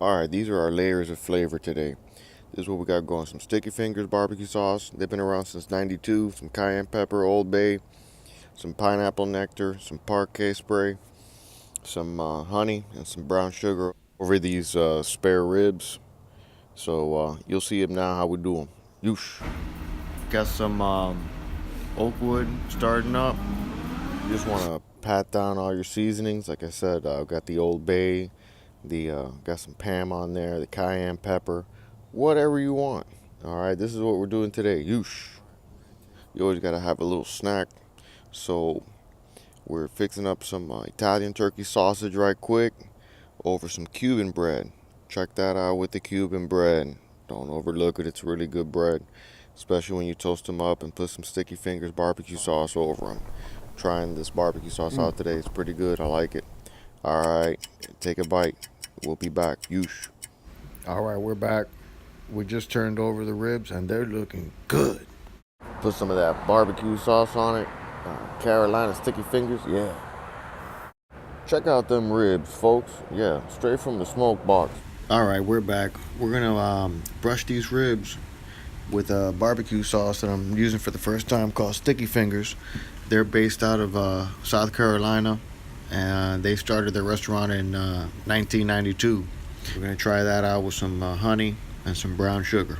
Alright, these are our layers of flavor today. This is what we got going. Some Sticky Fingers barbecue sauce. They've been around since '92. Some cayenne pepper, Old Bay. Some pineapple nectar. Some Parkay spray. Some honey and some brown sugar over these spare ribs. So you'll see them now how we do them. Yoosh. Got some oak wood starting up. You just want to pat down all your seasonings. Like I said, I've got the Old Bay. Got some Pam on there, the cayenne pepper, whatever you want. All right, this is what we're doing today. Yoosh. You always got to have a little snack. So we're fixing up some Italian turkey sausage right quick over some Cuban bread. Check that out with the Cuban bread. Don't overlook it. It's really good bread, especially when you toast them up and put some Sticky Fingers barbecue sauce over them. Trying this barbecue sauce out today. It's pretty good. I like it. All right, take a bite. We'll be back. Yoosh. All right, we're back. We just turned over the ribs and they're looking good. Put some of that barbecue sauce on it. Carolina Sticky Fingers. Yeah. Check out them ribs, folks. Yeah, straight from the smoke box. All right, we're back. We're gonna brush these ribs with a barbecue sauce that I'm using for the first time called Sticky Fingers. They're based out of South Carolina, and they started their restaurant in 1992. We're gonna try that out with some honey and some brown sugar.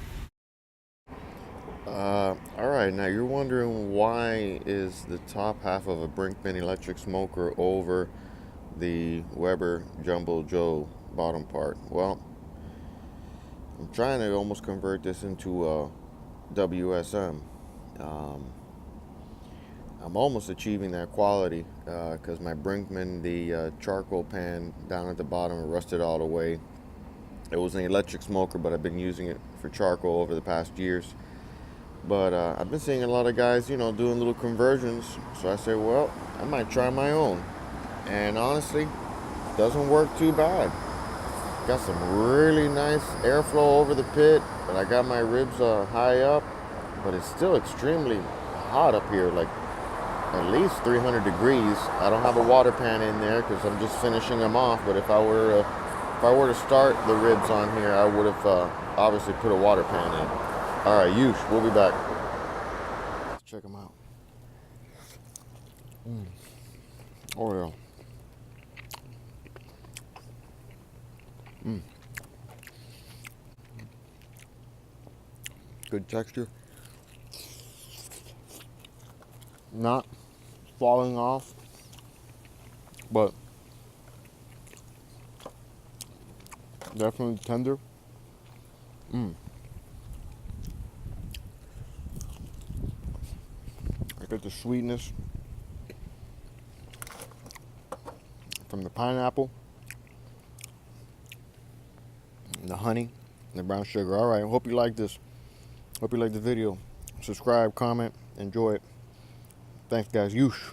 All right, now you're wondering why is the top half of a Brinkman electric smoker over the Weber Jumbo Joe bottom part? Well, I'm trying to almost convert this into a WSM. I'm almost achieving that quality because my Brinkman, the charcoal pan down at the bottom, rusted all the way. It was an electric smoker, but I've been using it for charcoal over the past years. But I've been seeing a lot of guys, doing little conversions. So I said, well, I might try my own. And honestly, doesn't work too bad. Got some really nice airflow over the pit, but I got my ribs high up, but it's still extremely hot up here, like at least 300 degrees. I don't have a water pan in there because I'm just finishing them off. But if I were to start the ribs on here, I would have obviously put a water pan in. All right, Yush, we'll be back. Let's check them out. Oh yeah. Good texture. Not falling off, but definitely tender. I get the sweetness from the pineapple, and the honey, and the brown sugar. All right, hope you like this. Hope you like the video. Subscribe, comment, enjoy it. Thanks, guys. Yush.